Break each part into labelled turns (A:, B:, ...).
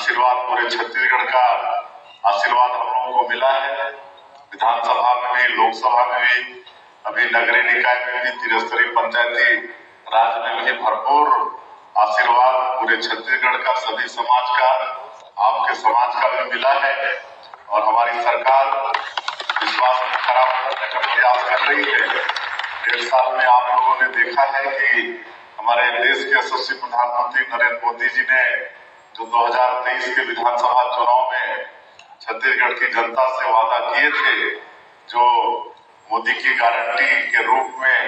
A: आशीर्वाद पूरे छत्तीसगढ़ का आशीर्वाद हम लोगों को मिला है। विधानसभा में भी, लोकसभा में भी, अभी नगरीय निकाय में भी, त्रिस्तरीय पंचायती राज में भी भरपूर आशीर्वाद पूरे छत्तीसगढ़ का, सभी समाज का, आपके समाज का भी मिला है। और हमारी सरकार विश्वास में खरा उतरने का प्रयास कर रही है। 1.5 साल में आप लोगों ने देखा है कि हमारे देश के यशस्वी प्रधानमंत्री नरेंद्र मोदी जी ने जो 2023 के विधानसभा चुनाव में छत्तीसगढ़ की जनता से वादा किए थे, जो मोदी की गारंटी के रूप में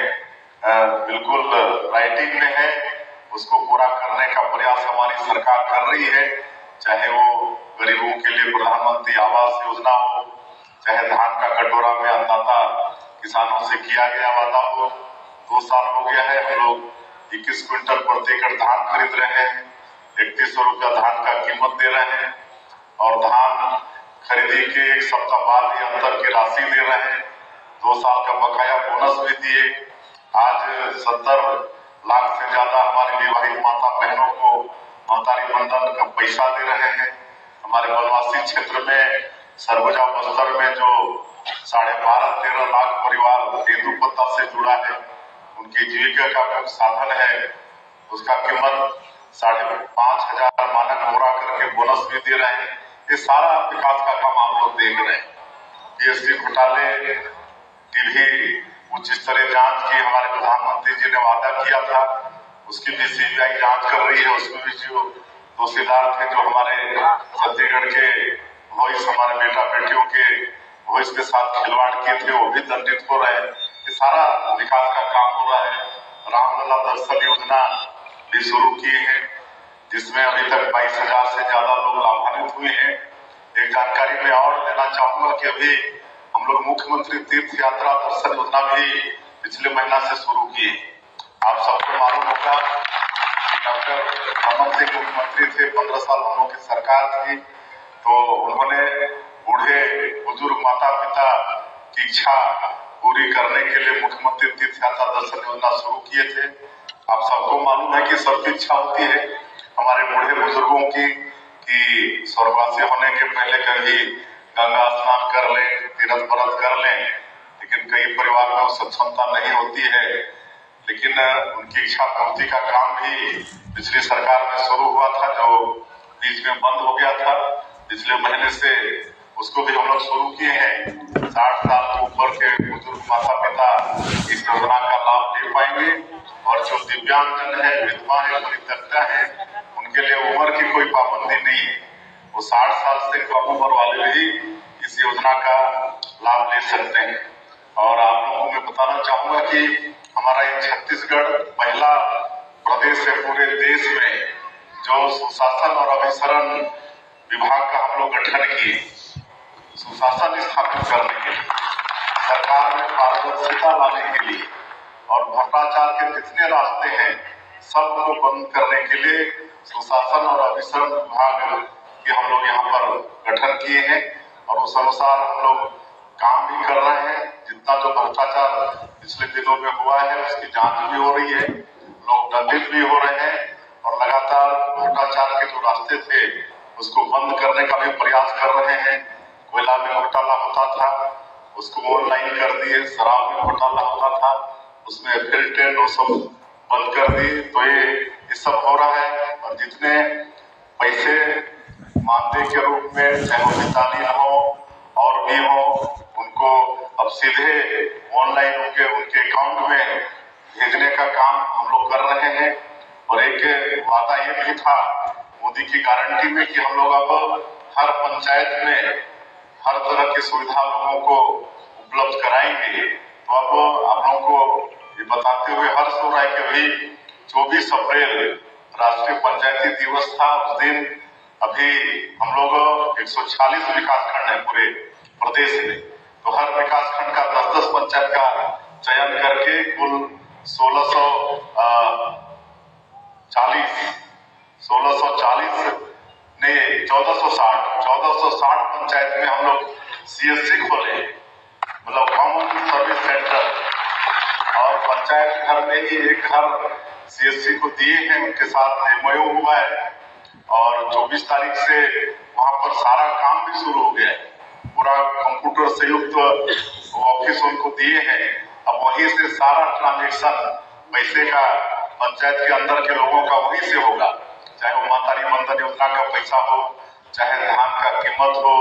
A: बिल्कुल राइटिंग में है, उसको पूरा करने का प्रयास हमारी सरकार कर रही है। चाहे वो गरीबों के लिए प्रधानमंत्री आवास योजना हो, चाहे धान का कटोरा में अन्नदाता किसानों से किया गया वादा हो। 2 साल हो गया है, हम लोग 21 क्विंटल प्रति एकड़ धान खरीद रहे हैं, 3100 रुपया धान का कीमत दे रहे हैं और धान खरीदी के 1 सप्ताह बाद ही अंतर की राशि दे रहे हैं। 2 साल का बकाया बोनस भी दिए। आज 70 लाख से ज्यादा हमारी विवाहित माता बहनों को महतारी बंधन का पैसा दे रहे हैं। हमारे वनवासी क्षेत्र में सरगुजा बस्तर में जो 12.5-13 लाख परिवार तेंदुपत्ता से जुड़ा है, उनकी जीविका का साधन है, उसका कीमत 5,500 मानक बोरा करके बोनस भी दे रहे हैं। ये सारा विकास का काम आप लोग देख रहे हैं। जीएसटी घोटाले की भी उच्च स्तरीय जांच की हमारे प्रधानमंत्री जी ने वादा किया था, उसकी भी सीबीआई जांच कर रही है। उसमें भी जो दोषीदार थे, जो हमारे छत्तीसगढ़ के वॉइस, हमारे बेटा बेटियों के वॉइस के साथ खिलवाड़ किए थे, वो भी दंडित हो रहे हैं। ये सारा विकास का काम हो रहा है। रामलला दर्शन योजना भी शुरू किए हैं, जिसमें अभी तक 22,000 से ज्यादा लोग लाभान्वित हुए हैं। एक जानकारी मैं और देना चाहूंगा कि अभी हम लोग मुख्यमंत्री तीर्थ यात्रा दर्शन योजना भी पिछले महीना से शुरू किए। आप सबको मालूम होगा, डॉक्टर रमन सिंह मुख्यमंत्री थे, 15 साल हम लोग की सरकार थी, तो उन्होंने बूढ़े बुजुर्ग माता पिता की इच्छा पूरी करने के लिए मुख्यमंत्री तीर्थ यात्रा दर्शन योजना शुरू किए थे। आप सबको मालूम है कि सबकी इच्छा होती है हमारे बूढ़े बुजुर्गों की कि स्वर्गवासी होने के पहले कभी गंगा स्नान कर लें, तीर्थ व्रत कर लें, लेकिन कई परिवार में सक्षमता नहीं होती है। लेकिन उनकी इच्छा पूर्ति का काम भी पिछली सरकार में शुरू हुआ था, जो बीच में बंद हो गया था। पिछले महीने से उसको भी हम लोग शुरू किए हैं। 60 साल के ऊपर के बुजुर्ग माता पिता इस योजना का लाभ ले पाएंगे और जो दिव्यांगजन है, विधवा है, परित्यक्ता है, उनके लिए उम्र की कोई पाबंदी नहीं है। वो 60 साल से कम उम्र वाले भी इस योजना का लाभ ले सकते हैं। और आप लोगों को मैं बताना चाहूंगा कि हमारा ये छत्तीसगढ़ पहला प्रदेश है पूरे देश में जो सुशासन और अभिसरण विभाग का हम लोग गठन किए। सुशासन स्थापित करने के लिए, सरकार में पारदर्शिता लाने के लिए और भ्रष्टाचार के जितने रास्ते हैं सबको बंद करने के लिए सुशासन और अभिसरण विभाग के हम लोग यहाँ पर गठन किए हैं और उस अनुसार हम लोग काम भी कर रहे हैं। जितना जो भ्रष्टाचार पिछले दिनों में हुआ है उसकी जांच भी हो रही है, लोग दंडित भी हो रहे हैं और लगातार भ्रष्टाचार के जो रास्ते थे उसको बंद करने का भी प्रयास कर रहे हैं। कोयला में घोटाला होता था, उसको ऑनलाइन कर दिए। शराब में घोटाला होता था, उसमें एफिल वो सब बंद कर दिए। तो ये सब हो रहा है और जितने पैसे मानदेय के रूप में, चाहे वो मितानी हो और भी हो, उनको अब सीधे ऑनलाइन उनके अकाउंट में भेजने का काम हम लोग कर रहे हैं। और एक वादा ये भी था मोदी की गारंटी में कि हम लोग अब हर पंचायत में हर तरह की सुविधा लोगों को उपलब्ध कराएंगे। तो अब आप लोगों को ये बताते हुए हर्ष हो रहा है कि अभी 24 अप्रैल राष्ट्रीय पंचायती दिवस था। उस दिन अभी हम लोग 146 विकासखंड है पूरे प्रदेश में, तो हर विकासखंड का 10-10 पंचायत का चयन करके कुल 1460 पंचायत में हम लोग सीएससी खोले, मतलब कॉमन सर्विस सेंटर, और पंचायत घर में ही एक घर सीएससी को दिए हैं। उनके साथ एमओयू हुआ है और 24 तारीख से वहां पर सारा काम भी शुरू हो गया है। पूरा कंप्यूटर से युक्त ऑफिस उनको दिए हैं। अब वहीं से सारा ट्रांजेक्शन पैसे का पंचायत के अंदर के लोगों का वहीं से होगा, चाहे वो मातारी मनधन योजना का पैसा हो, चाहे धान का कीमत हो,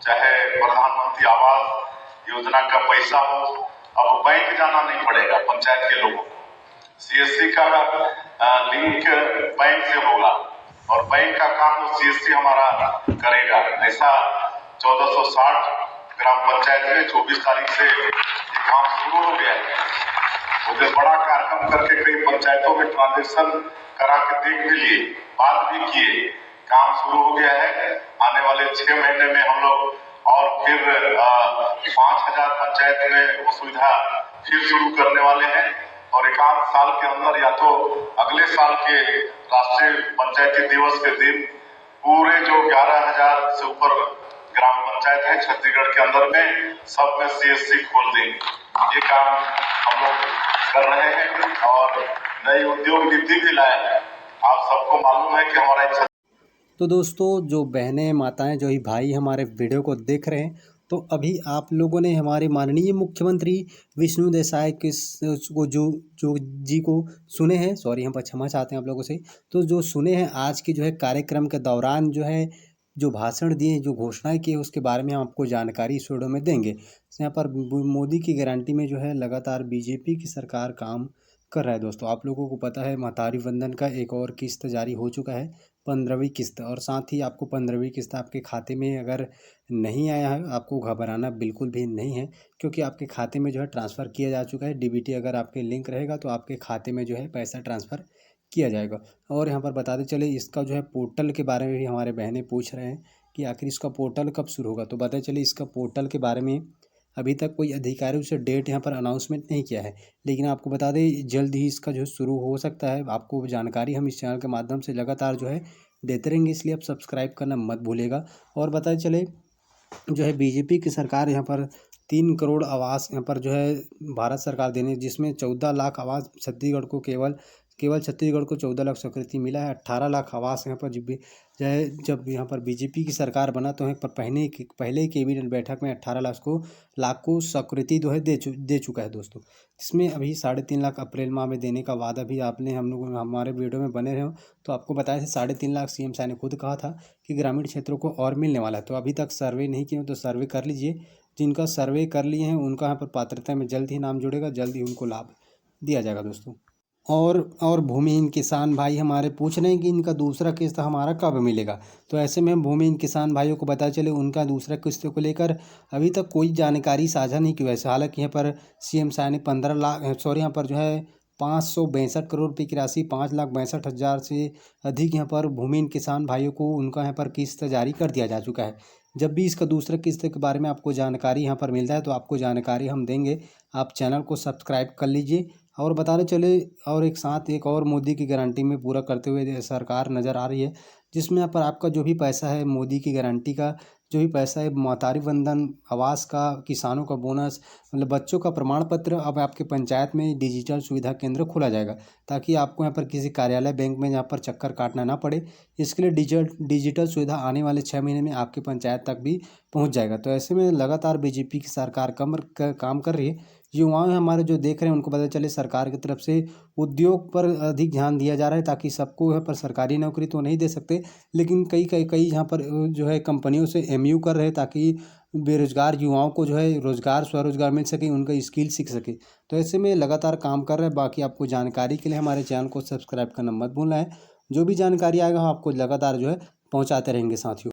A: चाहे प्रधानमंत्री आवास योजना का पैसा हो। अब बैंक जाना नहीं पड़ेगा पंचायत के लोगों को। सीएससी का लिंक बैंक से होगा और बैंक का काम वो सीएससी हमारा करेगा। ऐसा 1460 ग्राम पंचायत में 24 तारीख से ये काम शुरू हो गया है। मुझे बड़ा कार्यक्रम करके कई पंचायतों में ट्रांजेक्शन करा के देख भी लिए, बात भी किए, काम शुरू हो गया है। आने वाले 6 महीने में हम लोग और फिर 5000 पंचायत में वो सुविधा फिर शुरू करने वाले हैं और 1 साल के अंदर या तो अगले साल के राष्ट्रीय पंचायती दिवस के दिन पूरे जो 11,000 से ऊपर ग्राम पंचायत है छत्तीसगढ़ के अंदर में सब में सीएससी खोल देंगे। ये काम हम लोग कर रहे हैं और नई उद्योग नीति भी लाए हैं। आप सबको मालूम है कि हमारा
B: तो दोस्तों, जो बहनें माताएं जो ही भाई हमारे वीडियो को देख रहे हैं, तो अभी आप लोगों ने हमारे माननीय मुख्यमंत्री विष्णु देसाई को जो जी को सुने हैं, सॉरी हम क्षमा चाहते हैं आप लोगों से, तो जो सुने हैं आज की जो है कार्यक्रम के दौरान जो है जो भाषण दिए, जो घोषणाएं की, उसके बारे में हम आपको जानकारी इस वीडियो में देंगे। यहाँ पर मोदी की गारंटी में जो है लगातार बीजेपी की सरकार काम कर रहा है। दोस्तों, आप लोगों को पता है महतारी वंदन का एक और किस्त जारी हो चुका है, 15वीं किस्त, और साथ ही आपको 15वीं किस्त आपके खाते में अगर नहीं आया है, आपको घबराना बिल्कुल भी नहीं है, क्योंकि आपके खाते में जो है ट्रांसफ़र किया जा चुका है। डीबीटी अगर आपके लिंक रहेगा तो आपके खाते में जो है पैसा ट्रांसफ़र किया जाएगा। और यहाँ पर बताते चले, इसका जो है पोर्टल के बारे में भी हमारे बहनें पूछ रहे हैं कि आखिर इसका पोर्टल कब शुरू होगा। तो बताते चले, इसका पोर्टल के बारे में अभी तक कोई अधिकारियों से डेट यहाँ पर अनाउंसमेंट नहीं किया है, लेकिन आपको बता दें जल्द ही इसका जो शुरू हो सकता है। आपको जानकारी हम इस चैनल के माध्यम से लगातार जो है देते रहेंगे, इसलिए आप सब्सक्राइब करना मत भूलिएगा। और बताते चले, जो है बीजेपी की सरकार यहाँ पर 3 करोड़ आवास यहाँ पर जो है भारत सरकार देने, जिसमें 14 लाख आवास छत्तीसगढ़ को केवल छत्तीसगढ़ को 14 लाख स्वीकृति मिला है। 18 लाख आवास यहाँ पर जब यहाँ पर बीजेपी की सरकार बना तो पर पहले कैबिनेट बैठक में 18 लाख को स्वीकृति जो है दे चुका है दोस्तों। इसमें अभी 3.5 लाख अप्रैल माह में देने का वादा भी आपने हम लोग हमारे वीडियो में बने रहे हो तो आपको बताया था 3.5 लाख सीएम साहब ने खुद कहा था कि ग्रामीण क्षेत्रों को और मिलने वाला है। तो अभी तक सर्वे नहीं किए तो सर्वे कर लीजिए। जिनका सर्वे कर लिए हैं उनका यहाँ पर पात्रता में जल्द ही नाम जुड़ेगा, जल्द ही उनको लाभ दिया जाएगा दोस्तों। और भूमिहीन किसान भाई हमारे पूछ रहे हैं कि इनका दूसरा किस्त हमारा कब मिलेगा। तो ऐसे में हम भूमिहीन किसान भाइयों को पता चले उनका दूसरा किस्त को लेकर अभी तक कोई जानकारी साझा नहीं की। वैसे हालांकि यहाँ पर सीएम साहब ने 15 लाख यहाँ पर जो है 562 करोड़ रुपये की राशि 5,62,000 से अधिक यहाँ पर भूमिहीन किसान भाइयों को उनका यहाँ पर किस्त जारी कर दिया जा चुका है। जब भी इसका दूसरा किस्त के बारे में आपको जानकारी यहाँ पर मिलता है तो आपको जानकारी हम देंगे। आप चैनल को सब्सक्राइब कर लीजिए। और बताने चले, और एक और मोदी की गारंटी में पूरा करते हुए सरकार नज़र आ रही है, जिसमें यहाँ पर आपका जो भी पैसा है मोदी की गारंटी का जो भी पैसा है, महतारी वंदन, आवास का, किसानों का बोनस, मतलब बच्चों का प्रमाण पत्र, अब आपके पंचायत में डिजिटल सुविधा केंद्र खोला जाएगा ताकि आपको यहाँ पर किसी कार्यालय बैंक में यहाँ पर चक्कर काटना ना पड़े। इसके लिए डिजिटल सुविधा आने वाले 6 महीने में आपके पंचायत तक भी पहुँच जाएगा। तो ऐसे में लगातार बीजेपी की सरकार काम कर रही है। युवाएं हमारे जो देख रहे हैं उनको पता चले सरकार की तरफ से उद्योग पर अधिक ध्यान दिया जा रहा है, ताकि सबको यहाँ पर सरकारी नौकरी तो नहीं दे सकते, लेकिन कई यहाँ पर जो है कंपनियों से एमयू कर रहे हैं ताकि बेरोजगार युवाओं को जो है रोजगार स्वरोजगार मिल सके, उनका स्किल सीख सके। तो ऐसे में लगातार काम कर रहे हैं। बाकी आपको जानकारी के लिए हमारे चैनल को सब्सक्राइब करना मत भूलना है। जो भी जानकारी आएगा हम आपको लगातार जो है पहुँचाते रहेंगे साथियों।